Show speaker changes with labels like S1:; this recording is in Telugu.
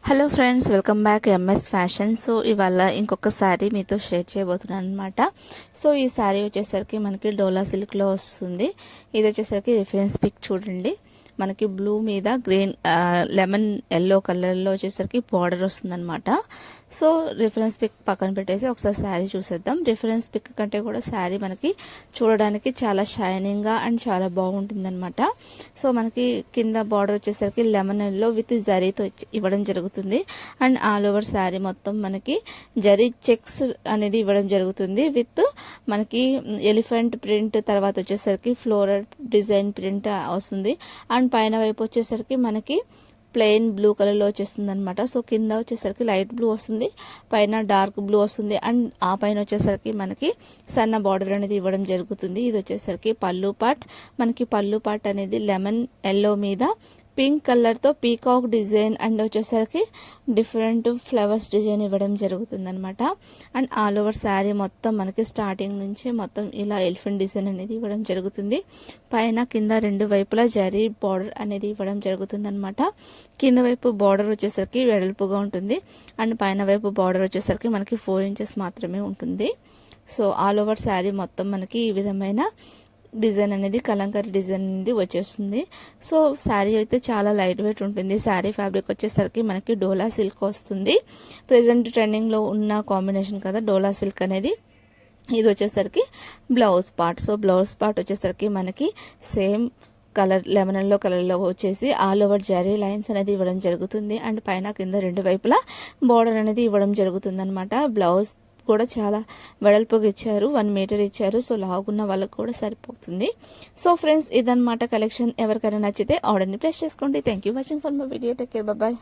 S1: Hello friends, welcome back MS fashion. So ఇవాళ ఇంకొక శారీ మీతో షేర్ చేయబోతున్నాను అనమాట. సో ఈ శారీ వచ్చేసరికి మనకి డోలా సిల్క్లో వస్తుంది. ఇది వచ్చేసరికి రిఫరెన్స్ పిక్ చూడండి. మనకి బ్లూ మీద గ్రీన్ లెమన్ ఎల్లో కలర్లో వచ్చేసరికి బార్డర్ వస్తుంది అనమాట. సో రిఫరెన్స్ పిక్ పక్కన పెట్టేసి ఒకసారి శారీ చూసేద్దాం. రిఫరెన్స్ పిక్ కంటే కూడా శారీ మనకి చూడడానికి చాలా షైనింగ్గా అండ్ చాలా బాగుంటుంది అనమాట. సో మనకి కింద బార్డర్ వచ్చేసరికి లెమన్ ఎల్లో విత్ జరీతో ఇవ్వడం జరుగుతుంది. అండ్ ఆల్ ఓవర్ శారీ మొత్తం మనకి జరీ చెక్స్ అనేది ఇవ్వడం జరుగుతుంది. విత్ మనకి ఎలిఫెంట్ ప్రింట్, తర్వాత వచ్చేసరికి ఫ్లోరల్ డిజైన్ ప్రింట్ వస్తుంది. అండ్ పైన వైపు వచ్చేసరికి మనకి ప్లెయిన్ బ్లూ కలర్లో వచ్చేస్తుంది అనమాట. సో కింద వచ్చేసరికి లైట్ బ్లూ వస్తుంది, పైన డార్క్ బ్లూ వస్తుంది. అండ్ ఆ పైన వచ్చేసరికి మనకి సన్న బార్డర్ అనేది ఇవ్వడం జరుగుతుంది. ఇది వచ్చేసరికి పళ్ళు పార్ట్. మనకి పళ్ళు పార్ట్ అనేది లెమన్ ఎల్లో మీద పింక్ కలర్తో పీకాక్ డిజైన్ అండ్ వచ్చేసరికి డిఫరెంట్ ఫ్లవర్స్ డిజైన్ ఇవ్వడం జరుగుతుంది అనమాట. అండ్ ఆల్ ఓవర్ శారీ మొత్తం మనకి స్టార్టింగ్ నుంచి మొత్తం ఇలా ఎలిఫెంట్ డిజైన్ అనేది ఇవ్వడం జరుగుతుంది. పైన కింద రెండు వైపులా జరీ బార్డర్ అనేది ఇవ్వడం జరుగుతుంది అనమాట. కింద వైపు బార్డర్ వచ్చేసరికి వెడల్పుగా ఉంటుంది అండ్ పైన వైపు బార్డర్ వచ్చేసరికి మనకి 4 ఇంచెస్ మాత్రమే ఉంటుంది. సో ఆల్ ఓవర్ శారీ మొత్తం మనకి ఈ విధమైన డిజైన్ అనేది కలంకారీ డిజైన్ అనేది వచ్చేస్తుంది. సో శారీ అయితే చాలా లైట్ వెయిట్ ఉంటుంది. శారీ ఫ్యాబ్రిక్ వచ్చేసరికి మనకి డోలా సిల్క్ వస్తుంది. ప్రెసెంట్ ట్రెండింగ్లో ఉన్న కాంబినేషన్ కదా డోలా సిల్క్ అనేది. ఇది వచ్చేసరికి blouse part. So blouse part వచ్చేసరికి మనకి సేమ్ కలర్ లెమన్ ఎల్లో కలర్లో వచ్చేసి ఆల్ ఓవర్ జరీ లైన్స్ అనేది ఇవ్వడం జరుగుతుంది. అండ్ పైన కింద రెండు వైపులా బార్డర్ అనేది ఇవ్వడం జరుగుతుంది అనమాట. బ్లౌజ్ కూడా చాలా వెడల్పుగా ఇచ్చారు, 1 మీటర్ ఇచ్చారు. సో లాగున్న వాళ్ళకు కూడా సరిపోతుంది. సో ఫ్రెండ్స్, ఇదన్నమాట కలెక్షన్. ఎవరికైనా నచ్చితే ఆర్డర్ని ప్లేస్ చేసుకోండి. Thank you watching for my video. Take care, bye.